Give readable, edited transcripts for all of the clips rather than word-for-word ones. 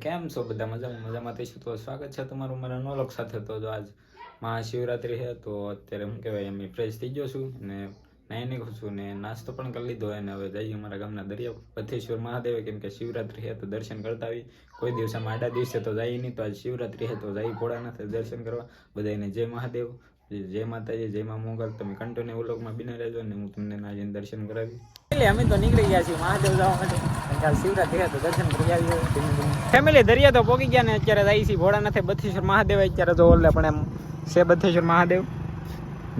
કેમ છો બધા? મજામાં થઈશું તો સ્વાગત છે તમારું મારા નોલોક સાથે. તો જો આજ મહાશિવરાત્રી છે તો અત્યારે હું કહેવાય એમ ફ્રેશ થઈ ગયો છું ને નાઈ નીકળું છું ને નાસ્તો પણ કરી લીધો અને હવે જઈએ અમારા ગામના દરિયા પથેશ્વર મહાદેવ, કેમ કે શિવરાત્રી છે તો દર્શન કરતા આવી. કોઈ દિવસ આમ આડા દિવસે તો જાય નહીં, તો આજ શિવરાત્રી છે તો જઈ ભોળાનાથ દર્શન કરવા. બધાને જય મહાદેવ, જય માતાજી, જય મા મોગલ. તમે કન્ટિન્યુ વ્લોગમાં બિના રહેજો ને હું તમને ના જઈને દર્શન કરાવી. એટલે અમે તો નીકળી ગયા છીએ મહાદેવ જવા માટે. કાલ શિવરાત્રી તો દર્શન કરી આવી. ફેમિલી દરિયા તો પોકી ગયા ને અત્યારે જાય છે ભોળાનાથે બથેશ્વર મહાદેવ. અત્યારે તો ઓલે પણ એમ છે બથેશ્વર મહાદેવ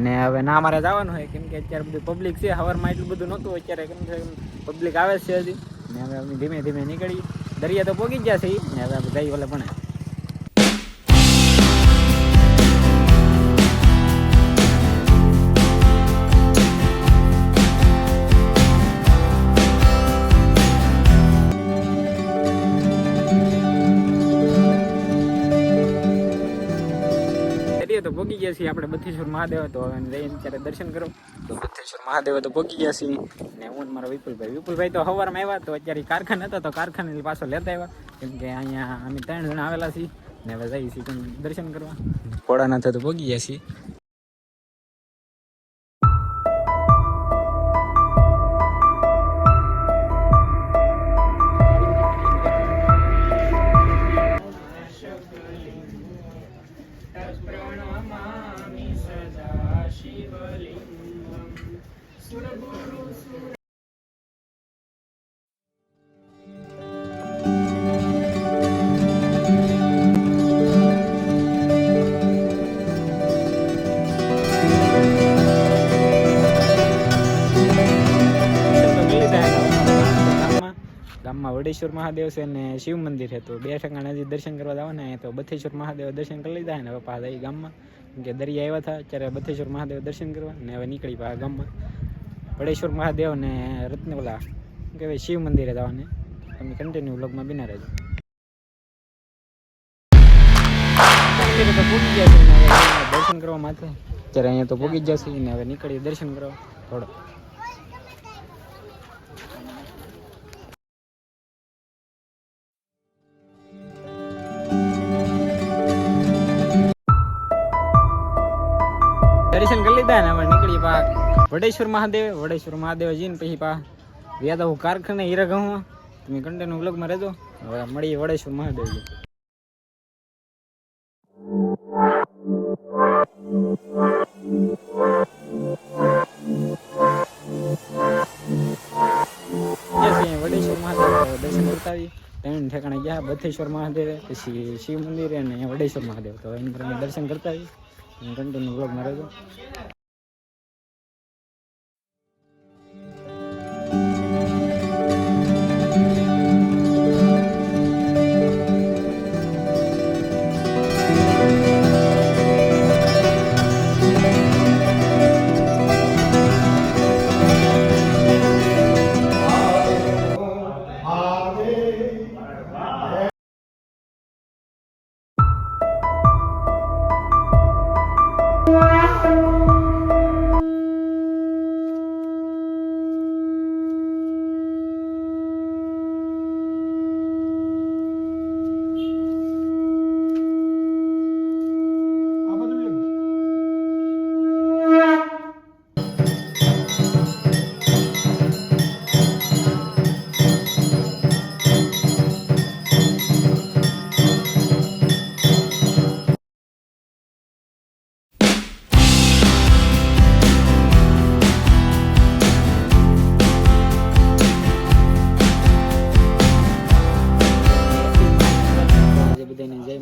ને હવે ના અમારે જવાનું હોય, કેમ કે અત્યારે બધું પબ્લિક છે. સવારમાં એટલું બધું નહોતું, અત્યારે કેમ છે પબ્લિક આવે છે હજી. ને હવે અમે ધીમે ધીમે નીકળી. દરિયા તો પોકી ગયા છે ને હવે આપણે જઈ ઓલે પણ તો પોગી ગયા છીએ આપણે બથેશ્વર મહાદેવ. તો હવે જઈને ત્યારે દર્શન કરો. તો બથેશ્વર મહાદેવ તો પોગી ગયા છીએ ને હું મારા વિપુલભાઈ તો સવારમાં આવ્યા. તો અત્યારે કારખાને હતા તો કારખાને પાછો લેતા આવ્યા, કેમ કે અહીંયા અમે 3 જણા આવેલા છીએ ને હવે જઈએ છીએ દર્શન કરવા. ભોળાનાથે તો પોગી ગયા છીએ. ગામમાં વડેશ્વર મહાદેવ છે ને શિવ મંદિર છે, તો 2 ઠેકાણે હજી દર્શન કરવા જવાના. તો બથેશ્વર મહાદેવ દર્શન કરી લીધા ને હવે પાછા એ ગામમાં, કેમ કે દરિયા આવ્યા હતા અત્યારે બથેશ્વર મહાદેવ દર્શન કરવા ને હવે નીકળી પાછા ગામમાં વડેશ્વર મહાદેવ ને રત્નવલા શું કહેવાય શિવ મંદિરે જવાને. તમે કન્ટિન્યુ વ્લોગમાં બિના રહેજો. તો પૂગી ગયા છે ને હવે દર્શન કરવા માટે. અત્યારે અહીંયા તો પૂગી જશે ને હવે નીકળી દર્શન કરવા થોડો. દર્શન કરી લીધા ને હવે નીકળી પા વડેશ્વર મહાદેવ જઈને પછી પા વ્યાદ હું કારખાને હીરા ઘઉં. તમે કન્ટિન્યુ વ્લોગમાં રહેજો. હવે મળીએ વડેશ્વર મહાદેવ. વડેશ્વર મહાદેવ દર્શન કરતા આવી. 3 ઠેકાણે ગયા, બથેશ્વર મહાદેવ, પછી શિવ મંદિર અને વડેશ્વર મહાદેવ. તો એની દર્શન કરતા આવી. કન્ટિન્યુ વ્લોગમાં રહેજો.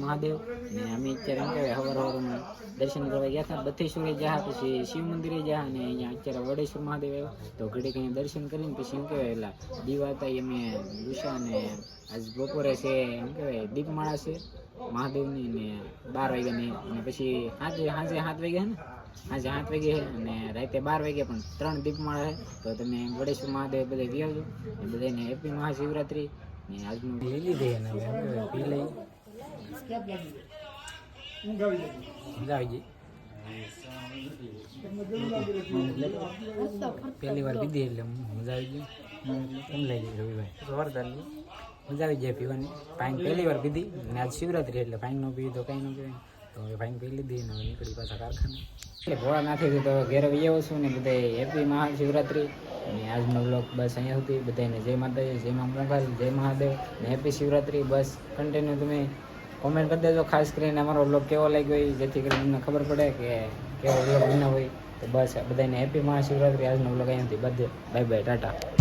મહાદેવ ને અમે અત્યારે એમ કહેવાય સવારમાં દર્શન કરવા ગયા હતા. બથેશ્વરે ગયા, પછી શિવ મંદિરે ગયા અને અહીંયા અત્યારે વડેશ્વર મહાદેવ આવ્યો. તો ઘડીક અહીંયા દર્શન કરીને પછી એમ કહેવાય એટલે દીવા હતા અમે દુષા ને આજ બપોરે છે એમ કહેવાય દીપમાળા છે મહાદેવની ને 12 વાગ્યાની. અને પછી સાંજે 7 વાગે છે ને, સાંજે 7 વાગે છે અને રાતે 12 વાગે પણ 3 દીપમાળા છે. તો તમે વડેશ્વર મહાદેવ બધા વી આવજો. બધાને હેપી મહાશિવરાત્રી ને આજનું લઈ લીધી ને પી લઈ પહેલી વાર પીધી એટલે મજા આવી ગઈ. કેમ લાગી રવિભાઈ? જોરદાર. મજા આવી જાય પીવાની. ભાંગ પહેલી વાર પીધી અને આજ શિવરાત્રી એટલે ભાંગ ન પીવી તો કંઈ ન પીવાય. તો હવે ભાંગ પી લીધી અને હવે નીકળી પાછા કારખાને. એટલે ભોળા નાથી તો ઘેર આવી આવું છું ને બધાય હેપી મહાશિવરાત્રી. અને આજનો બ્લોગ બસ અહીંયા સુધી. બધાને જય માતાજી, જય મા મોગલ, જય મહાદેવ ને હેપી શિવરાત્રી. બસ કન્ટિન્યુ તમે કોમેન્ટ કરી દેજો, ખાસ કરીને અમારો બ્લોગ કેવો લાગ્યો હોય, જેથી કરીને તમને ખબર પડે કે કેવો બ્લોગ બનાવો હોય. તો બસ બધાને હેપી મહાશિવરાત્રી. આજનો બ્લોગ અહીંયાથી બધે બાય બાય, ટાટા.